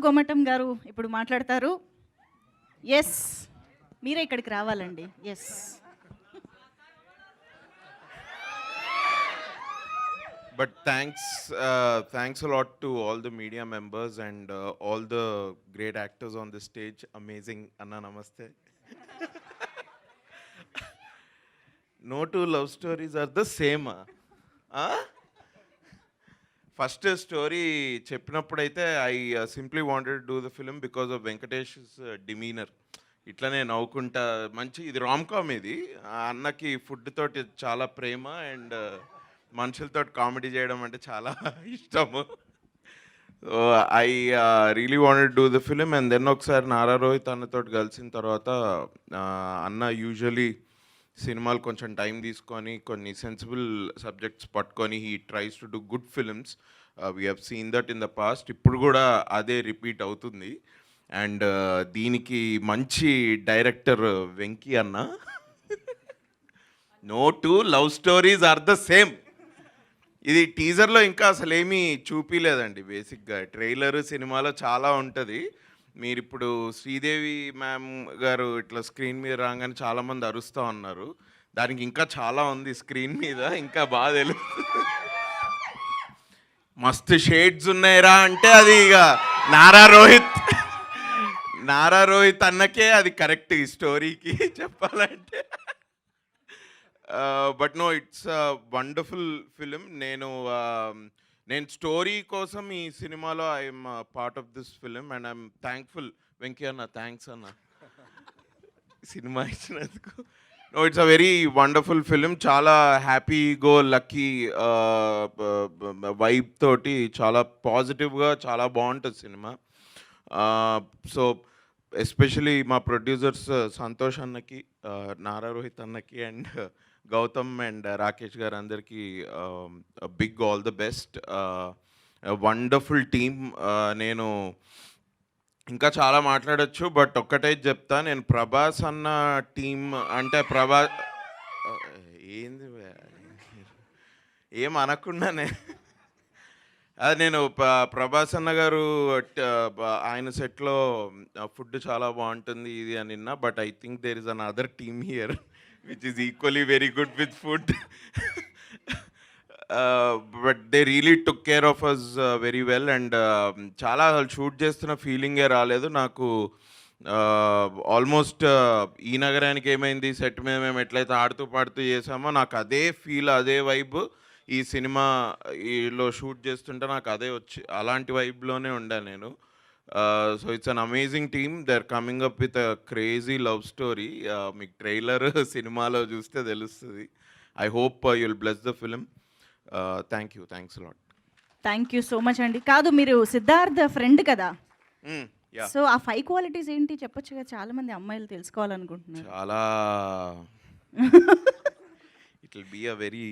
గోమటం గారు ఇప్పుడు మాట్లాడతారు. ఎస్, మీరే ఇక్కడికి రావాలండి. Yes, But thanks a lot to all the media members and all the great actors on the stage. Amazing. Anna, namaste. No two love stories are the same. First story చెప్పినప్పుడైతే I simply wanted to do the film because of Venkatesh demeanour. ఇట్లనే నవ్వుకుంటా మంచి ఇది rom com. ఇది ఆ అన్నకి food తోటి చాలా ప్రేమ అండ్ మనుషులతో కామెడీ చేయడం అంటే చాలా ఇష్టము. So I really wanted do the film and then ఒకసారి నారా రోహిత్ అన్నతో కలిసిన తర్వాత అన్న యూజువలీ సినిమాలు కొంచెం టైం తీసుకొని కొన్ని సెన్సిబుల్ సబ్జెక్ట్స్ పట్టుకొని he tries to do good films. We have seen that in the past. ఇప్పుడు కూడా అదే రిపీట్ అవుతుంది. అండ్ దీనికి మంచి డైరెక్టర్ వెంకీ అన్న. No two love stories are the same. ఇది టీజర్లో ఇంకా అసలు ఏమీ చూపించలేదండి. బేసిక్గా ట్రైలర్ సినిమాలో చాలా ఉంటుంది. మీరు ఇప్పుడు శ్రీదేవి మ్యామ్ గారు ఇట్లా స్క్రీన్ మీద రాగానే చాలామంది అరుస్తూ ఉన్నారు. దానికి ఇంకా చాలా ఉంది స్క్రీన్ మీద, ఇంకా బాగా తెలుస్తుంది. మస్తు షేడ్స్ ఉన్నాయిరా అంటే అది ఇక నారా రోహిత్ అన్నకే అది కరెక్ట్ ఈ స్టోరీకి చెప్పాలంటే. But no, it's wonderful film. నేను స్టోరీ కోసం ఈ సినిమాలో I'm part of this film and I'm thankful. Venky అన్న, థ్యాంక్స్ అన్న సినిమా ఇచ్చినందుకు. నో, it's a very wonderful film. చాలా హ్యాపీ గో లక్కీ వైబ్ తోటి చాలా పాజిటివ్గా చాలా బాగుంటుంది సినిమా. సో ఎస్పెషలీ మా ప్రొడ్యూసర్స్ సంతోష్ అన్నకి, నారా రోహిత్ అన్నకి అండ్ గౌతమ్ అండ్ రాకేష్ గారు అందరికీ big all the best. Wonderful team. నేను ఇంకా చాలా మాట్లాడచ్చు, బట్ ఒక్కటే చెప్తా. నేను ప్రభాస్ అన్న టీమ్ అంటే ఏంది ఏం అనకుండానే అది నేను ప్రభాస్ అన్న గారు ఆయన సెట్లో ఫుడ్ చాలా బాగుంటుంది ఇది అని విన్నా. But I think there is an other team here which is equally very good with food. But they really took care of us very well and చాలా షూట్ చేస్తున్న ఫీలింగే రాలేదు నాకు. ఆల్మోస్ట్ ఈ నగరానికి ఏమైంది సెట్ మీద మేము ఎట్లయితే ఆడుతూ పాడుతూ చేసామో నాకు అదే ఫీల్, అదే వైబ్ ఈ సినిమాలో షూట్ చేస్తుంటే నాకు అదే వచ్చి అలాంటి వైబ్లోనే ఉండాను నేను. So it's an amazing team. They are coming up with a crazy love story. మీకు ట్రైలర్ సినిమాలో చూస్తే తెలుస్తుంది. I hope you will bless the film. Thanks lot. Thank you so much అండి. కాదు, మీరు సిద్ధార్థ్ ఫ్రెండ్ కదా, సో ఆ 5 క్వాలిటీస్ ఏంటి చెప్పొచ్చు కదా, చాలా మంది అమ్మాయిలు తెలుసుకోవాలనుకుంటున్నారు. చాలా it will be a very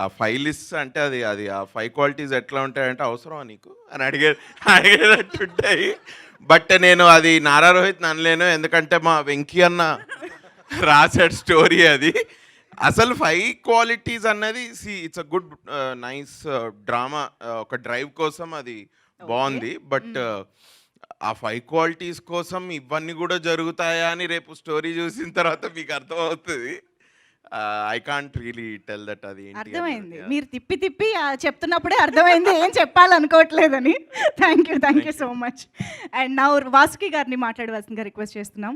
uh 5 list అంటే అది ఆ 5 క్వాలిటీస్ ఎట్లా ఉంటాయంటే అవసరమా నీకు అని అడిగేటట్టుంటాయి. బట్ నేను అది నారా రోహిత్ అనలేను, ఎందుకంటే మా వెంకీ అన్న రాసాడు స్టోరీ అది. అసలు 5 క్వాలిటీస్ అన్నది it's a good nice drama. ఒక డ్రైవ్ కోసం అది బాగుంది. బట్ ఆ 5 క్వాలిటీస్ కోసం ఇవన్నీ కూడా జరుగుతాయా అని రేపు స్టోరీ చూసిన తర్వాత మీకు అర్థమవుతుంది. I can't really tell that. అది అర్థమైంది, మీరు తిప్పి చెప్తున్నప్పుడే అర్థమైంది ఏం చెప్పాలనుకోవట్లేదని. Thank you so much. And నా వాసుకి గారిని మాట్లాడవలసిందిగా రిక్వెస్ట్ చేస్తున్నాం.